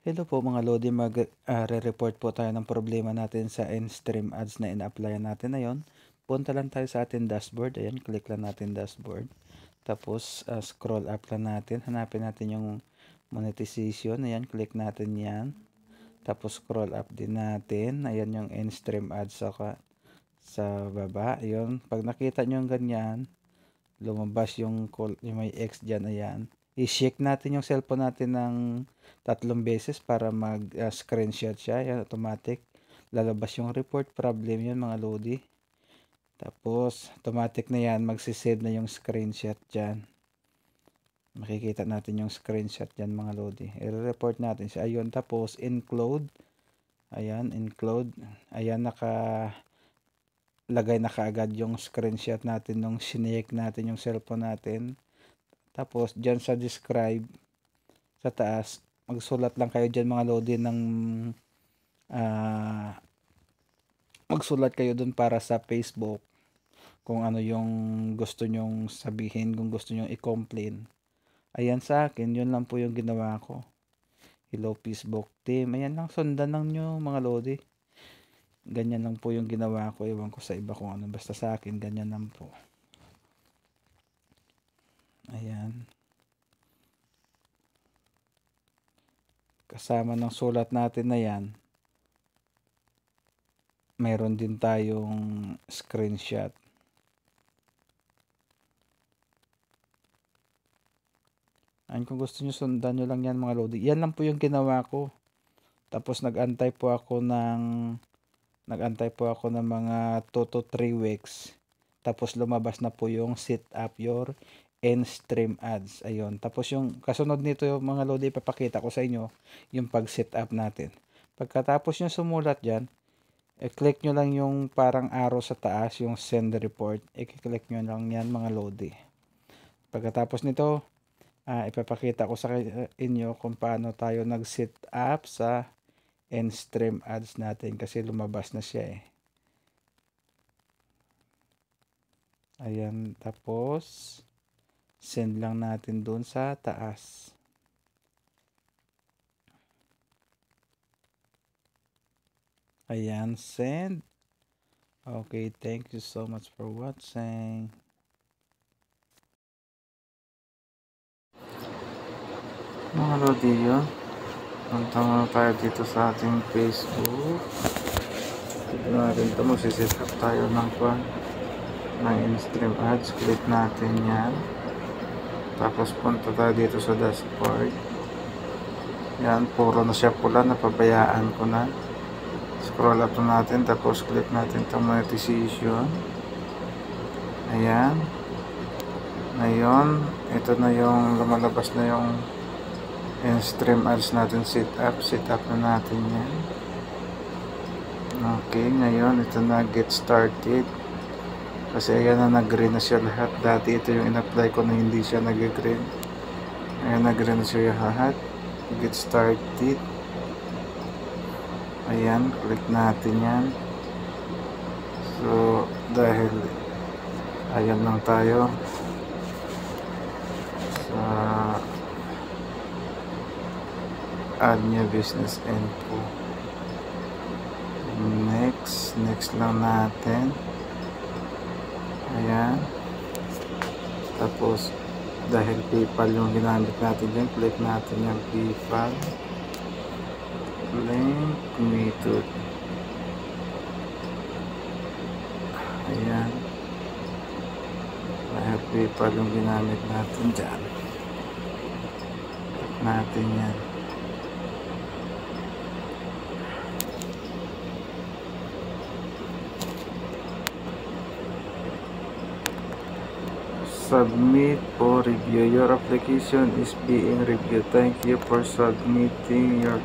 Hello po mga Lodi, re-report po tayo ng problema natin sa in-stream ads na ina-applyan natin ngayon. Punta lang tayo sa ating dashboard. Ayan, click lang natin dashboard. Tapos, scroll up lang natin. Hanapin natin yung monetization. Ayan, click natin yan. Tapos, scroll up din natin. Ayan yung in-stream ads sa baba. Ayun, pag nakita nyo yung ganyan, lumabas yung may X dyan. Ayan. I-shake natin yung cellphone natin ng 3 beses para mag-screenshot siya. Yan, automatic. Lalabas yung report problem yun mga Lodi. Tapos, automatic na yan. Magsisave na yung screenshot dyan. Makikita natin yung screenshot dyan mga Lodi. I-report natin siya. Ayun, tapos include. Ayan, include. Ayan, lagay na kaagad yung screenshot natin nung sinake natin yung cellphone natin. Tapos, dyan sa describe, sa taas, magsulat lang kayo dyan mga Lodi ng magsulat kayo dun para sa Facebook kung ano yung gusto nyong sabihin, kung gusto nyong i-complain. Ayan sa akin, yun lang po yung ginawa ko. Hello Facebook team. Ayan lang, sundan lang nyo mga Lodi. Ganyan lang po yung ginawa ko. Ewan ko sa iba kung ano. Basta sa akin, ganyan lang po. Ayan. Kasama ng sulat natin na yan, mayroon din tayong screenshot. Ayan, kung gusto nyo, sundan nyo lang yan mga Lodi. Yan lang po yung ginawa ko. Tapos nag-antay po ako ng mga 2 to 3 weeks. Tapos lumabas na po yung set up your in-stream ads. Ayun. Tapos yung kasunod nito yung mga Lodi, ipapakita ko sa inyo yung pag-set up natin. Pagkatapos nyo sumulat dyan, i-click nyo lang yung parang arrow sa taas, yung send report. I-click nyo lang yan mga Lodi. Pagkatapos nito, ipapakita ko sa inyo kung paano tayo nag-set up sa in-stream ads natin kasi lumabas na siya eh. Ayan, tapos send lang natin doon sa taas. Ayan, send. Okay, thank you so much for watching. Mga Lodi yun. Punta muna tayo dito sa ating Facebook. Tignan natin ito. Magsiset up tayo ng in-stream ads. Click natin yan. Tapos punta tayo dito sa dashboard. Yan, puro na siya pula. Napabayaan ko na. Scroll up natin. Tapos click natin itong monetization. Ayan. Ngayon, ito na yung lumalabas na yung in-stream ads natin set up na natin yan. Okay, ngayon ito na get started kasi ayan na nag-green na siya lahat. Dati ito yung in-apply ko na hindi siya nag-green. Ayan, nag-green na siya lahat. Get started. Ayan, click natin yan. So dahil ayan lang tayo sa add new business info. Next lang natin. Ayan. Tapos dahil PayPal yung ginamit natin dyan, click natin yung PayPal link method. Ayan. Dahil PayPal yung ginamit natin dyan, click natin yan. Submit or review. Your application is being reviewed. Thank you for submitting your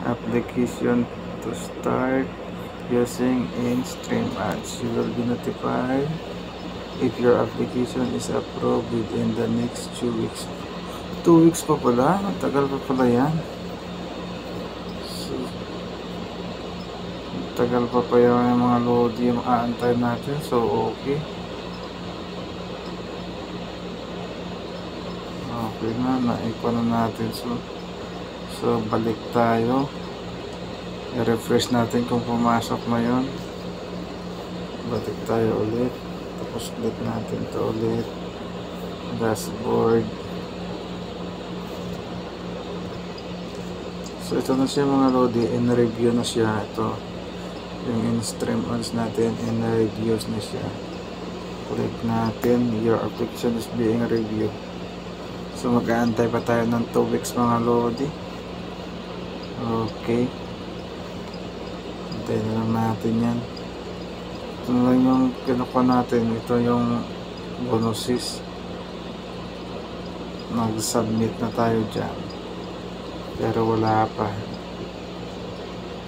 application to start using in-stream ads. You will be notified if your application is approved within the next 2 weeks. 2 weeks pa pala? Matagal pa pala yan. So, matagal pa pa yung mga Lodi yung aantay natin. So, okay. Okay na, naikon na natin. So So balik tayo, i-refresh natin kung pumasok na yun. Balik tayo ulit, tapos click natin to ulit, dashboard. So ito na siya mga lodi, in-review na siya. Ito yung in-stream ads natin, in-reviews na siya. Click natin, your application is being reviewed. So mag-aantay pa tayo ng 2 weeks mga lodi. Okay, antayin na lang natin yan. Ito na lang yung kinukuha natin. Ito yung bonuses. Nag-submit na tayo dyan, pero wala pa.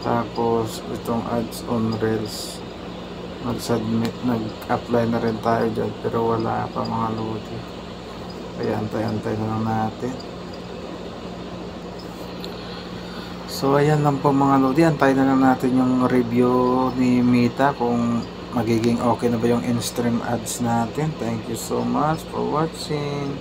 Tapos itong ads on Reels, nag-submit, nag-apply na rin tayo dyan, pero wala pa mga lodi. Kaya antay-antay na lang natin. So ayan lang po mga lodi, antay na lang natin yung review ni Meta kung magiging okay na ba yung in-stream ads natin. Thank you so much for watching.